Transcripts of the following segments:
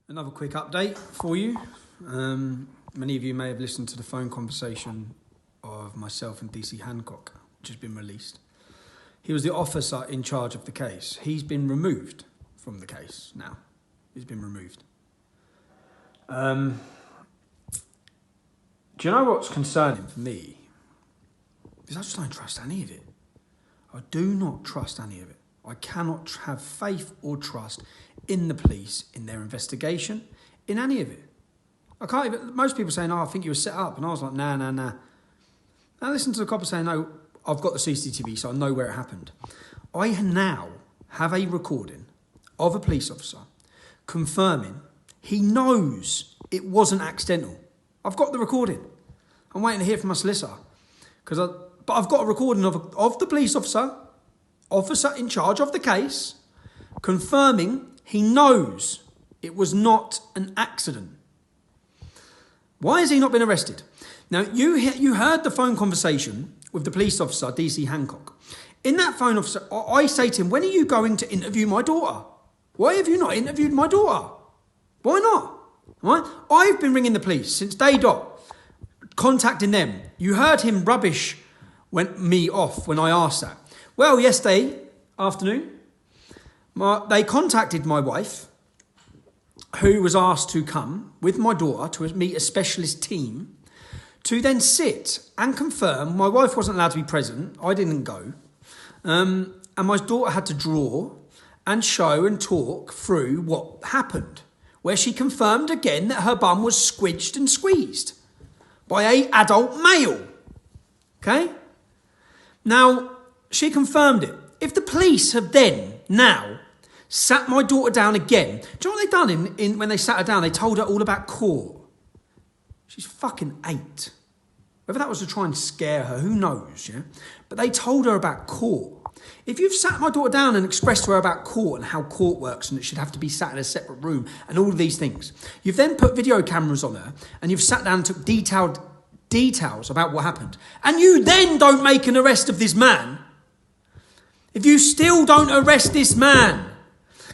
Another quick update for you. Many of you may have listened to the phone conversation of myself and DC Hancock, which has been released. He was the officer in charge of the case. He's been removed from the case now. He's been removed. Do you know what's concerning for me? Because I just don't trust any of it. I do not trust any of it. I cannot have faith or trust in the police, in their investigation, in any of it. I can't even, most people saying, I think you were set up. And I was like, nah. I listened to the copper saying, no, I've got the CCTV, so I know where it happened. I now have a recording of a police officer confirming he knows it wasn't accidental. I've got the recording. I'm waiting to hear from my solicitor. But I've got a recording of the police officer in charge of the case, confirming he knows it was not an accident. Why has he not been arrested? Now, you heard the phone conversation with the police officer, DC Hancock. In that phone officer, I say to him, when are you going to interview my daughter? Why have you not interviewed my daughter? Why not? Right? I've been ringing the police since day dot, contacting them. You heard him rubbish me off when I asked that. Well, yesterday afternoon, they contacted my wife, who was asked to come with my daughter to meet a specialist team to then sit and confirm. My wife wasn't allowed to be present. I didn't go. And my daughter had to draw and show and talk through what happened, where she confirmed again that her bum was squidged and squeezed by an adult male. Okay? Now, she confirmed it. If the police have then now sat my daughter down again, do you know what they've done when they sat her down? They told her all about court. She's fucking 8. Whether that was to try and scare her, who knows, yeah? But they told her about court. If you've sat my daughter down and expressed to her about court and how court works and it should have to be sat in a separate room and all of these things, you've then put video cameras on her and you've sat down and took detailed details about what happened, and you then don't make an arrest of this man, if you still don't arrest this man,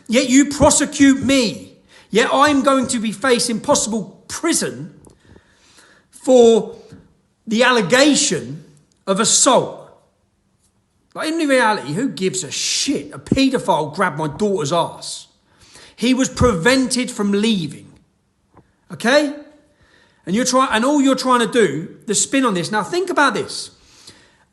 yet you prosecute me, yet I'm going to be facing possible prison for the allegation of assault. Like, in reality, who gives a shit? A paedophile grabbed my daughter's ass. He was prevented from leaving. Okay? And all you're trying to do, the spin on this. Now think about this.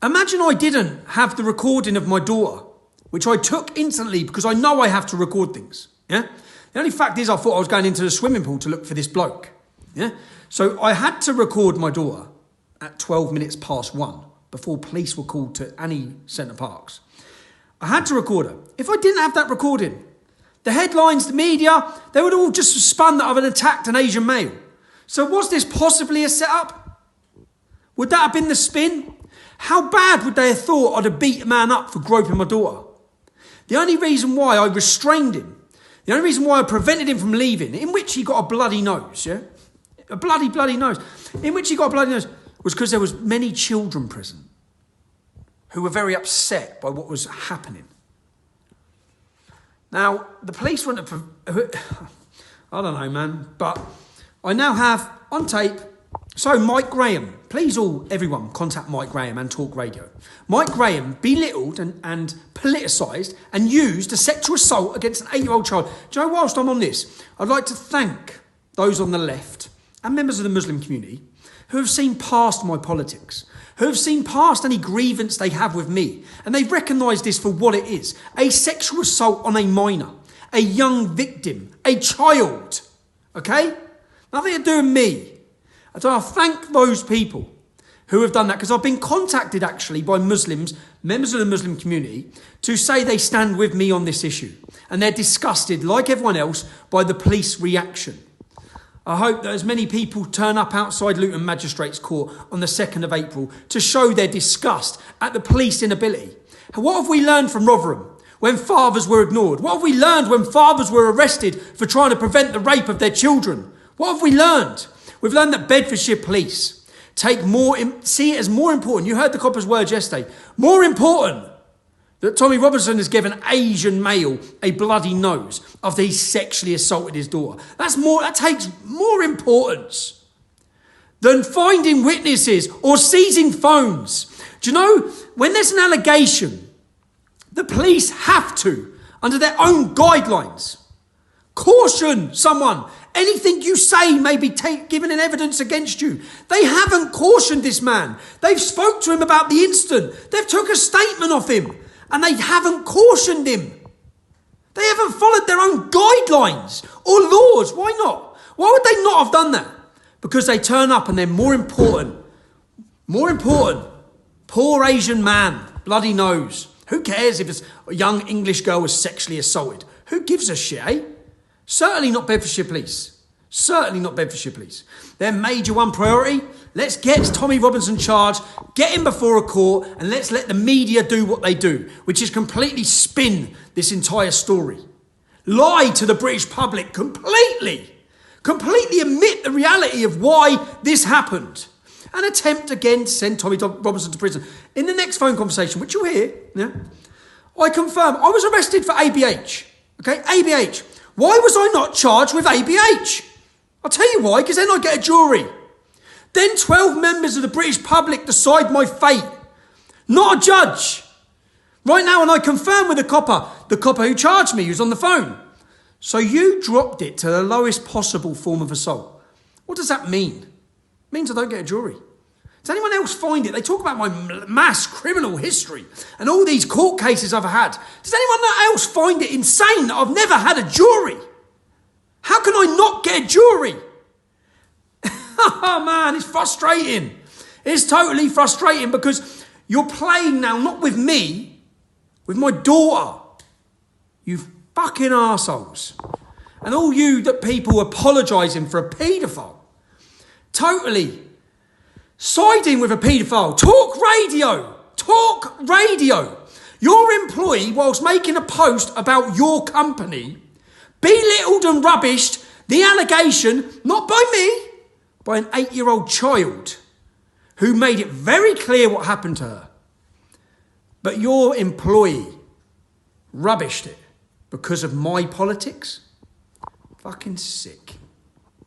Imagine I didn't have the recording of my daughter, which I took instantly because I know I have to record things. Yeah. The only fact is I thought I was going into the swimming pool to look for this bloke. Yeah. So I had to record my daughter at 12 minutes past 1 before police were called to any Centre Parks. I had to record her. If I didn't have that recording, the headlines, the media, they would all just spun that I've attacked an Asian male. So was this possibly a setup? Would that have been the spin? How bad would they have thought I'd have beat a man up for groping my daughter? The only reason why I restrained him, the only reason why I prevented him from leaving, in which he got a bloody nose, yeah? A bloody nose. In which he got a bloody nose, was because there was many children present who were very upset by what was happening. Now, the police wouldn't have... I don't know, man, but... I now have on tape, so Mike Graham, please everyone contact Mike Graham and Talk Radio. Mike Graham belittled and politicised and used a sexual assault against an 8-year-old child. Do you know, whilst I'm on this, I'd like to thank those on the left and members of the Muslim community who have seen past my politics, who have seen past any grievance they have with me, and they've recognised this for what it is, a sexual assault on a minor, a young victim, a child, okay? Nothing to do with me. So I thank those people who have done that, because I've been contacted actually by Muslims, members of the Muslim community, to say they stand with me on this issue. And they're disgusted, like everyone else, by the police reaction. I hope that as many people turn up outside Luton Magistrates Court on the 2nd of April to show their disgust at the police inability. What have we learned from Rotherham when fathers were ignored? What have we learned when fathers were arrested for trying to prevent the rape of their children? What have we learned? We've learned that Bedfordshire police see it as more important. You heard the copper's words yesterday. More important that Tommy Robinson has given an Asian male a bloody nose after he sexually assaulted his daughter. That takes more importance than finding witnesses or seizing phones. Do you know, when there's an allegation, the police have to, under their own guidelines, caution someone. Anything you say may be given in evidence against you. They haven't cautioned this man. They've spoke to him about the incident. They've took a statement off him and they haven't cautioned him. They haven't followed their own guidelines or laws. Why not? Why would they not have done that? Because they turn up and they're more important. Poor Asian man, bloody nose. Who cares if a young English girl was sexually assaulted? Who gives a shit, eh? Certainly not Bedfordshire Police. Their major one priority, let's get Tommy Robinson charged, get him before a court, and let's let the media do what they do, which is completely spin this entire story. Lie to the British public completely omit the reality of why this happened, and attempt again to send Tommy Robinson to prison. In the next phone conversation, which you'll hear, I confirm I was arrested for ABH. Okay, ABH. Why was I not charged with ABH? I'll tell you why, because then I get a jury. Then 12 members of the British public decide my fate, not a judge. Right now, and I confirm with the copper who charged me, who's on the phone. So you dropped it to the lowest possible form of assault. What does that mean? It means I don't get a jury. Does anyone else find it? They talk about my mass criminal history and all these court cases I've had. Does anyone else find it insane that I've never had a jury? How can I not get a jury? Oh man, it's frustrating. It's totally frustrating because you're playing now, not with me, with my daughter. You fucking arseholes. And all you that people apologising for a paedophile. Totally siding with a paedophile. Talk radio. Your employee, whilst making a post about your company, belittled and rubbished the allegation, not by me, by an 8-year-old child who made it very clear what happened to her. But your employee rubbished it because of my politics? Fucking sick.